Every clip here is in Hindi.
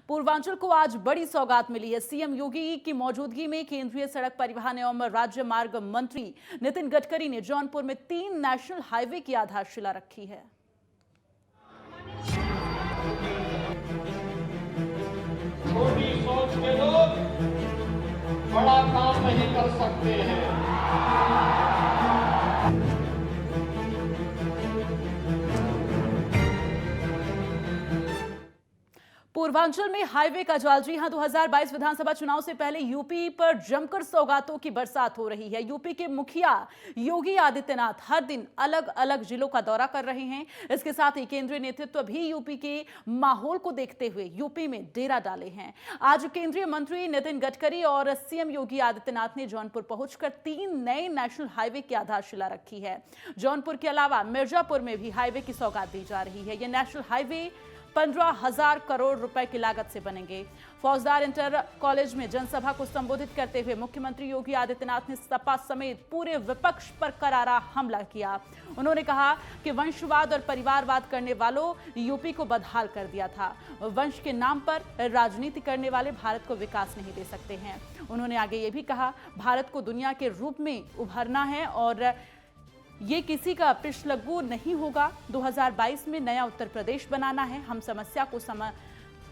पूर्वांचल को आज बड़ी सौगात मिली है। सीएम योगी की मौजूदगी में केंद्रीय सड़क परिवहन एवं राज्य मार्ग मंत्री नितिन गडकरी ने जौनपुर में 3 नेशनल हाईवे की आधारशिला रखी है। छोटी सोच के लोग बड़ा काम नहीं कर सकते हैं। पूर्वांचल में हाईवे का जाल। जी हां, 2022 विधानसभा चुनाव से पहले यूपी पर जमकर सौगातों की बरसात हो रही है। यूपी के मुखिया योगी आदित्यनाथ हर दिन अलग अलग जिलों का दौरा कर रहे हैं। इसके साथ ही केंद्रीय नेतृत्व भी यूपी के माहौल को देखते हुए यूपी में डेरा डाले हैं। आज केंद्रीय मंत्री नितिन गडकरी और सीएम योगी आदित्यनाथ ने जौनपुर पहुंचकर 3 नए नेशनल हाईवे की आधारशिला रखी है। जौनपुर के अलावा मिर्जापुर में भी हाईवे की सौगात दी जा रही है। ये नेशनल हाईवे 15,000 करोड़ रुपए की लागत से बनेंगे। फौजदार इंटर कॉलेज में जनसभा को संबोधित करते हुए मुख्यमंत्री योगी आदित्यनाथ ने सपा समेत पूरे विपक्ष पर करारा हमला किया। उन्होंने कहा कि वंशवाद और परिवारवाद करने वालों यूपी को बदहाल कर दिया था। वंश के नाम पर राजनीति करने वाले भारत को विकास नहीं दे सकते हैं। उन्होंने आगे ये भी कहा, भारत को दुनिया के रूप में उभरना है और ये किसी का पिछलग्गू नहीं होगा। 2022 में नया उत्तर प्रदेश बनाना है। हम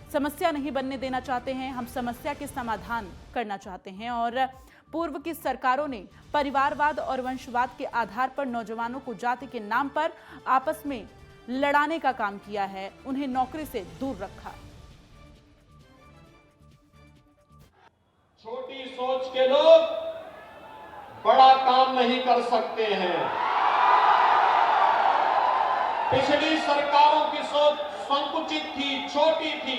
समस्या नहीं बनने देना चाहते हैं, हम समस्या के समाधान करना चाहते हैं। और पूर्व की सरकारों ने परिवारवाद और वंशवाद के आधार पर नौजवानों को जाति के नाम पर आपस में लड़ाने का काम किया है, उन्हें नौकरी से दूर रखा। छोटी सोच के लोग बड़ा काम नहीं कर सकते हैं। पिछली सरकारों की सोच संकुचित थी, छोटी थी,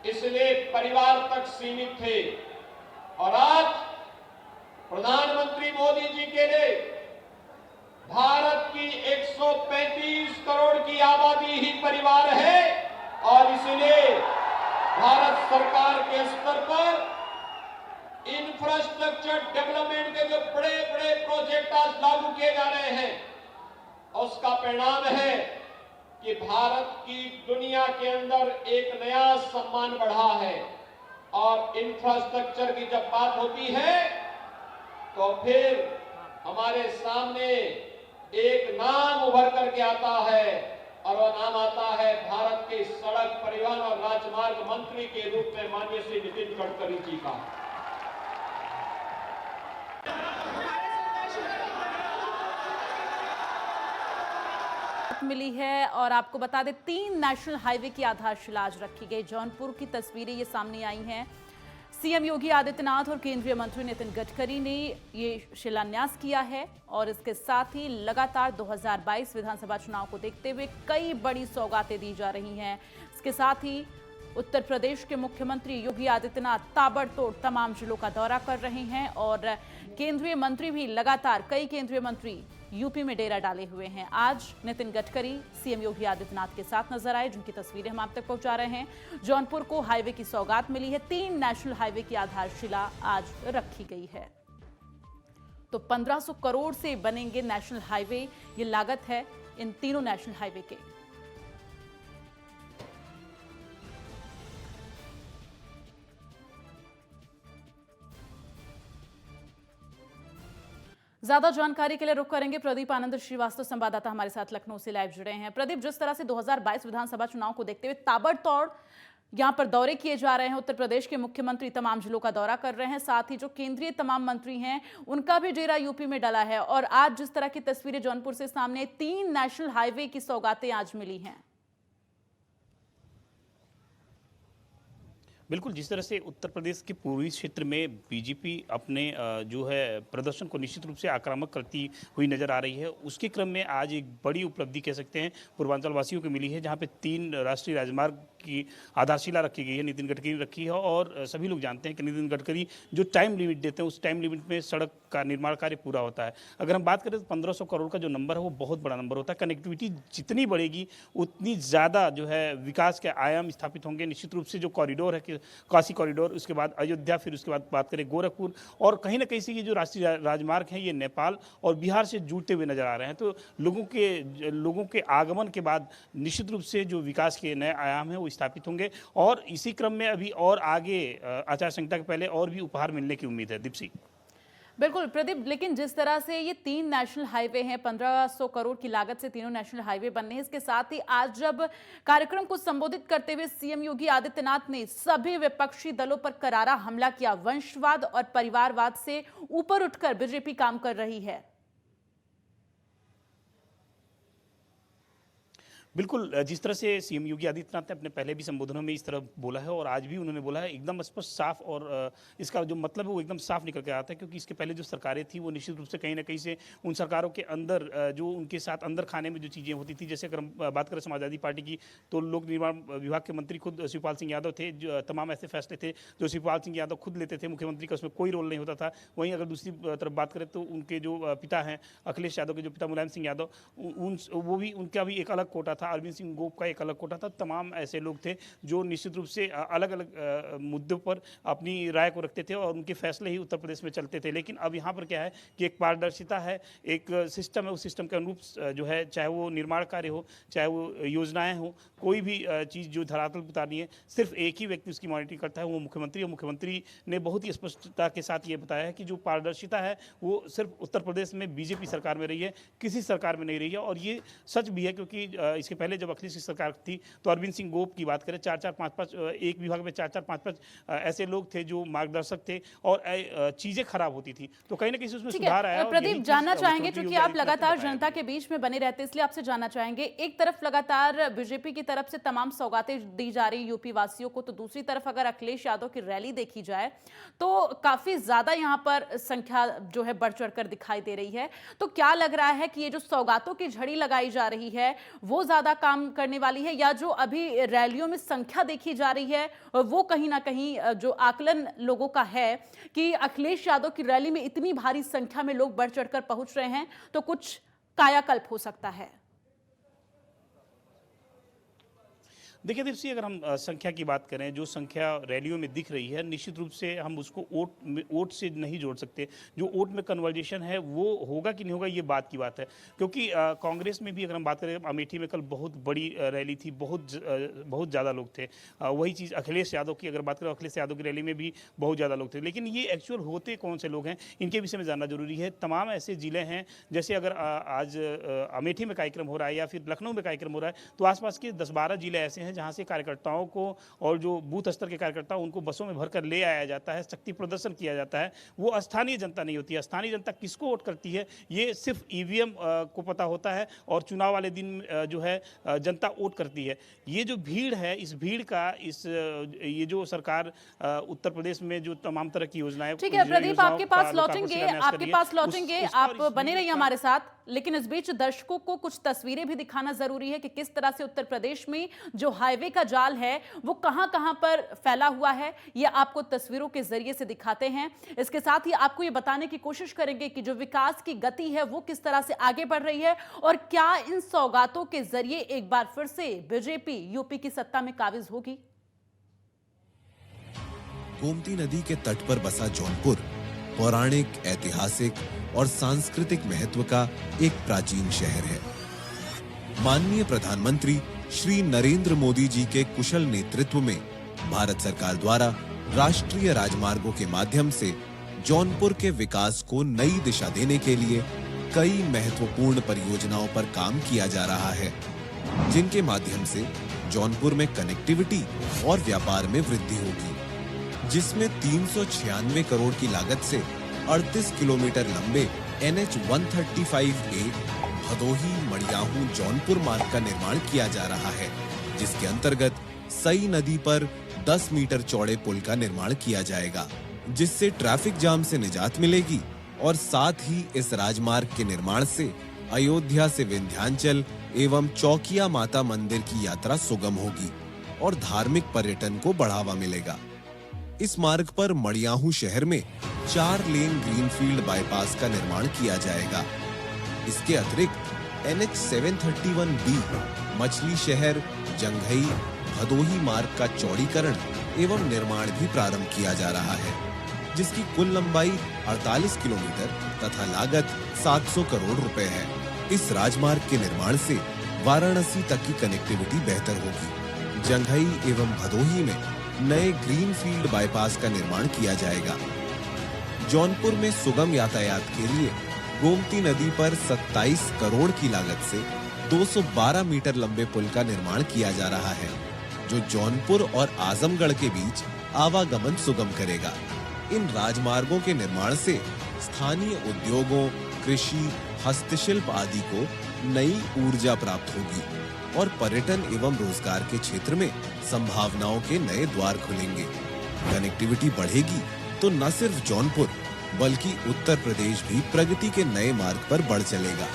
इसलिए परिवार तक सीमित थे। और आज प्रधानमंत्री मोदी जी के लिए भारत की 135 करोड़ की आबादी ही परिवार है और इसलिए भारत सरकार के स्तर पर इंफ्रास्ट्रक्चर डेवलपमेंट के जो बड़े बड़े प्रोजेक्ट आज लागू किए जा रहे हैं, उसका परिणाम है कि भारत की दुनिया के अंदर एक नया सम्मान बढ़ा है। और इंफ्रास्ट्रक्चर की जब बात होती है तो फिर हमारे सामने एक नाम उभर करके आता है और वह नाम आता है भारत के सड़क परिवहन और राजमार्ग मंत्री के रूप में माननीय श्री नितिन गडकरी जी का। मिली है और आपको बता दें 3 नेशनल हाईवे की आधारशिला आज रखी गई। जौनपुर की तस्वीरें ये सामने आई हैं। सीएम योगी आदित्यनाथ और केंद्रीय मंत्री नितिन गडकरी ने ये शिलान्यास किया है और इसके साथ ही लगातार 2022 विधानसभा चुनाव को देखते हुए कई बड़ी सौगातें दी जा रही हैं। इसके साथ ही उत्तर प्रदेश के मुख्यमंत्री योगी आदित्यनाथ ताबड़तोड़ तमाम जिलों का दौरा कर रहे हैं और केंद्रीय मंत्री भी लगातार कई केंद्रीय मंत्री यूपी में डेरा डाले हुए हैं। आज नितिन गडकरी सीएम योगी आदित्यनाथ के साथ नजर आए, जिनकी तस्वीरें हम आप तक पहुंचा रहे हैं। जौनपुर को हाईवे की सौगात मिली है। 3 नेशनल हाईवे की आधारशिला आज रखी गई है। तो 1500 करोड़ से बनेंगे नेशनल हाईवे, ये लागत है इन तीनों नेशनल हाईवे के। ज्यादा जानकारी के लिए रुख करेंगे प्रदीप आनंद श्रीवास्तव, संवाददाता हमारे साथ लखनऊ से लाइव जुड़े हैं। प्रदीप, जिस तरह से 2022 विधानसभा चुनाव को देखते हुए ताबड़तोड़ यहां पर दौरे किए जा रहे हैं, उत्तर प्रदेश के मुख्यमंत्री तमाम जिलों का दौरा कर रहे हैं, साथ ही जो केंद्रीय तमाम मंत्री हैं उनका भी डेरा यूपी में डला है और आज जिस तरह की तस्वीरें जौनपुर से सामने 3 नेशनल हाईवे की सौगातें आज मिली हैं। बिल्कुल, जिस तरह से उत्तर प्रदेश के पूर्वी क्षेत्र में बीजेपी अपने जो है प्रदर्शन को निश्चित रूप से आक्रामक करती हुई नजर आ रही है, उसके क्रम में आज एक बड़ी उपलब्धि कह सकते हैं पूर्वांचल वासियों को मिली है, जहां पे 3 राष्ट्रीय राजमार्ग की आधारशिला रखी गई है, नितिन गडकरी रखी है। और सभी लोग जानते हैं कि नितिन गडकरी जो टाइम लिमिट देते हैं उस टाइम लिमिट में सड़क का निर्माण कार्य पूरा होता है। अगर हम बात करें तो 1500 करोड़ का जो नंबर है वो बहुत बड़ा नंबर होता है। कनेक्टिविटी जितनी बढ़ेगी उतनी ज़्यादा जो है विकास के आयाम स्थापित होंगे। निश्चित रूप से जो कॉरिडोर है कि काशी कॉरिडोर, उसके बाद अयोध्या, फिर उसके बाद बात करें गोरखपुर, और कहीं ना कहीं से ये जो राष्ट्रीय राजमार्ग हैं ये नेपाल और बिहार से जुड़ते हुए नजर आ रहे हैं। तो लोगों के आगमन के बाद निश्चित रूप से जो विकास के नए आयाम हैं वो स्थापित होंगे और इसी क्रम में अभी और आगे आचार संहिता के पहले और भी उपहार मिलने की उम्मीद है। दीप्ति। बिल्कुल प्रदीप, लेकिन जिस तरह से ये 3 नेशनल हाईवे हैं, 1500 करोड़ की लागत से तीनों नेशनल हाईवे बनने हैं, इसके साथ ही आज जब कार्यक्रम को संबोधित करते हुए सीएम योगी आदित्यनाथ ने सभी विपक्षी दलों पर करारा हमला किया। वंशवाद और परिवारवाद से ऊपर उठकर बीजेपी काम कर रही है। बिल्कुल, जिस तरह से सीएम योगी आदित्यनाथ ने अपने पहले भी संबोधनों में इस तरह बोला है और आज भी उन्होंने बोला है, एकदम स्पष्ट साफ और इसका जो मतलब है वो एकदम साफ निकल के आता है, क्योंकि इसके पहले जो सरकारें थी वो निश्चित रूप से कहीं ना कहीं से उन सरकारों के अंदर जो उनके साथ अंदर खाने में जो चीज़ें होती थी, जैसे अगर हम बात करें समाजवादी पार्टी की तो लोक निर्माण विभाग के मंत्री खुद शिवपाल सिंह यादव थे। जो तमाम ऐसे फैसले थे जो शिवपाल सिंह यादव खुद लेते थे, मुख्यमंत्री का उसमें कोई रोल नहीं होता था। वहीं अगर दूसरी तरफ बात करें तो उनके जो पिता हैं अखिलेश यादव के जो पिता मुलायम सिंह यादव, उनका भी एक अलग कोटा था, अरविंद सिंह गोप का एक अलग कोटा था। तमाम ऐसे लोग थे जो निश्चित रूप से अलग अलग मुद्दों पर अपनी राय को रखते थे और उनके फैसले ही उत्तर प्रदेश में चलते थे। लेकिन अब यहाँ पर क्या है कि एक पारदर्शिता है, एक सिस्टम है, उस सिस्टम के अनुरूप जो है, चाहे वो निर्माण कार्य हो, चाहे वो योजनाएं हो, कोई भी चीज़ जो धरातल पर उतारनी है, सिर्फ एक ही व्यक्ति उसकी मॉनिटरिंग करता है, वो मुख्यमंत्री। और मुख्यमंत्री ने बहुत ही स्पष्टता के साथ ये बताया है कि जो पारदर्शिता है वो सिर्फ उत्तर प्रदेश में बीजेपी सरकार में रही है, किसी सरकार में नहीं रही है। और ये सच भी है, क्योंकि इसके पहले जब अखिलेश की सरकार थी तो अरविंद सिंह गोप की बात करें, 4-4, 5-5 एक विभाग में 4-4, 5-5 ऐसे लोग थे जो मार्गदर्शक थे और चीजें खराब होती थी। तो कहीं ना कहीं उसमें सुधार आया। प्रदीप, जानना चाहेंगे, क्योंकि आप लगातार जनता के बीच में बने रहते हैं, इसलिए आपसे जानना चाहेंगे, एक तरफ लगातार बीजेपी की तरफ से तमाम सौगातें दी जा रही यूपी वासियों को, तो दूसरी तरफ अगर अखिलेश यादव की रैली देखी जाए तो काफी ज्यादा यहां पर संख्या जो है बढ़ चढ़कर दिखाई दे रही है। तो क्या लग रहा है कि ये जो सौगातों की झड़ी लगाई जा रही है वो ज्यादा काम करने वाली है, या जो अभी रैलियों में संख्या देखी जा रही है वो कहीं ना कहीं जो आकलन लोगों का है कि अखिलेश यादव की रैली में इतनी भारी संख्या में लोग बढ़ चढ़कर पहुंच रहे हैं तो कुछ कायाकल्प हो सकता है? देखिए दीप्ति, अगर हम संख्या की बात करें, जो संख्या रैलियों में दिख रही है, निश्चित रूप से हम उसको वोट से नहीं जोड़ सकते। जो वोट में कन्वर्जेशन है वो होगा कि नहीं होगा, ये बात की बात है। क्योंकि कांग्रेस में भी अगर हम बात करें, अमेठी में कल बहुत बड़ी रैली थी, बहुत ज़्यादा लोग थे। वही चीज़ अखिलेश यादव की अगर बात करें, अखिलेश यादव की रैली में भी बहुत ज़्यादा लोग थे। लेकिन ये एक्चुअल होते कौन से लोग हैं, इनके विषय में जानना जरूरी है। तमाम ऐसे ज़िले हैं, जैसे अगर आज अमेठी में कार्यक्रम हो रहा है या फिर लखनऊ में कार्यक्रम हो रहा है, तो आसपास के 10-12 जिले ऐसे हैं जहां से कार्यकर्ताओं को और जो बूथ स्तर के कार्यकर्ता उनको बसों में भरकर ले आया जाता है, शक्ति प्रदर्शन किया जाता है। वो स्थानीय जनता नहीं होती है। स्थानीय जनता किसको वोट करती है ये सिर्फ ईवीएम को पता होता है और चुनाव वाले दिन जो है जनता वोट करती है। ये जो भीड़ है, इस भीड़ का ये जो सरकार उत्तर प्रदेश में जो तमाम तरह की योजनाएं, ठीक है प्रदीप, आपके पास लौटेंगे, आप बने रहिए हमारे साथ। लेकिन इस बीच दर्शकों को कुछ तस्वीरें भी दिखाना जरूरी है कि किस तरह से उत्तर प्रदेश में जो हाईवे का जाल है वो कहां-कहां पर फैला हुआ है, ये आपको तस्वीरों के जरिए से दिखाते हैं। इसके साथ ही आपको ये बताने की कोशिश करेंगे कि जो विकास की गति है वो किस तरह से आगे बढ़ रही है और क्या इन सौगातों के जरिए एक बार फिर से बीजेपी यूपी की सत्ता में काबिज होगी। गोमती नदी के तट पर बसा जौनपुर पौराणिक, ऐतिहासिक और सांस्कृतिक महत्व का एक प्राचीन शहर है। माननीय प्रधानमंत्री श्री नरेंद्र मोदी जी के कुशल नेतृत्व में भारत सरकार द्वारा राष्ट्रीय राजमार्गों के माध्यम से जौनपुर के विकास को नई दिशा देने के लिए कई महत्वपूर्ण परियोजनाओं पर काम किया जा रहा है, जिनके माध्यम से जौनपुर में कनेक्टिविटी और व्यापार में वृद्धि होगी, जिसमें 396 करोड़ की लागत से 38 किलोमीटर लंबे NH 135A भदोही मड़ियाहू जौनपुर मार्ग का निर्माण किया जा रहा है, जिसके अंतर्गत सई नदी पर 10 मीटर चौड़े पुल का निर्माण किया जाएगा, जिससे ट्रैफिक जाम से निजात मिलेगी और साथ ही इस राजमार्ग के निर्माण से अयोध्या से विंध्याचल एवं चौकिया माता मंदिर की यात्रा सुगम होगी और धार्मिक पर्यटन को बढ़ावा मिलेगा। इस मार्ग पर मड़ियाहू शहर में 4 लेन ग्रीनफील्ड बाईपास का निर्माण किया जाएगा। इसके अतिरिक्त NH 731B मछली शहर जंघई भदोही मार्ग का चौड़ीकरण एवं निर्माण भी प्रारंभ किया जा रहा है, जिसकी कुल लंबाई 48 किलोमीटर तथा लागत 700 करोड़ रुपए है। इस राजमार्ग के निर्माण से वाराणसी तक की कनेक्टिविटी बेहतर होगी, जंघई एवं भदोही में नए ग्रीनफील्ड बाईपास का निर्माण किया जाएगा। जौनपुर में सुगम यातायात के लिए गोमती नदी पर 27 करोड़ की लागत से 212 मीटर लंबे पुल का निर्माण किया जा रहा है, जो जौनपुर और आजमगढ़ के बीच आवागमन सुगम करेगा। इन राजमार्गों के निर्माण से स्थानीय उद्योगों, कृषि, हस्तशिल्प आदि को नई ऊर्जा प्राप्त होगी और पर्यटन एवं रोजगार के क्षेत्र में संभावनाओं के नए द्वार खुलेंगे। कनेक्टिविटी बढ़ेगी तो न सिर्फ जौनपुर बल्कि उत्तर प्रदेश भी प्रगति के नए मार्ग पर बढ़ चलेगा।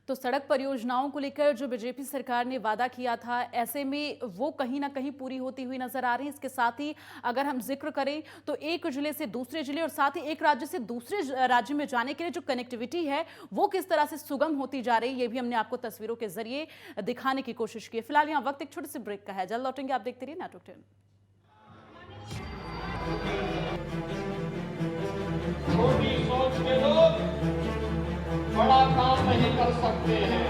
तो सड़क परियोजनाओं को लेकर जो बीजेपी सरकार ने वादा किया था, ऐसे में वो कहीं ना कहीं पूरी होती हुई नजर आ रही है। इसके साथ ही अगर हम जिक्र करें तो एक जिले से दूसरे जिले और साथ ही एक राज्य से दूसरे राज्य में जाने के लिए जो कनेक्टिविटी है वो किस तरह से सुगम होती जा रही है, ये भी हमने आपको तस्वीरों के जरिए दिखाने की कोशिश की। फिलहाल यहाँ वक्त एक छोटे से ब्रेक का है, जल्द लौटेंगे। आप देखते रहिए नेटवर्क 10। छोटी सोच के लोग बड़ा काम नहीं कर सकते हैं।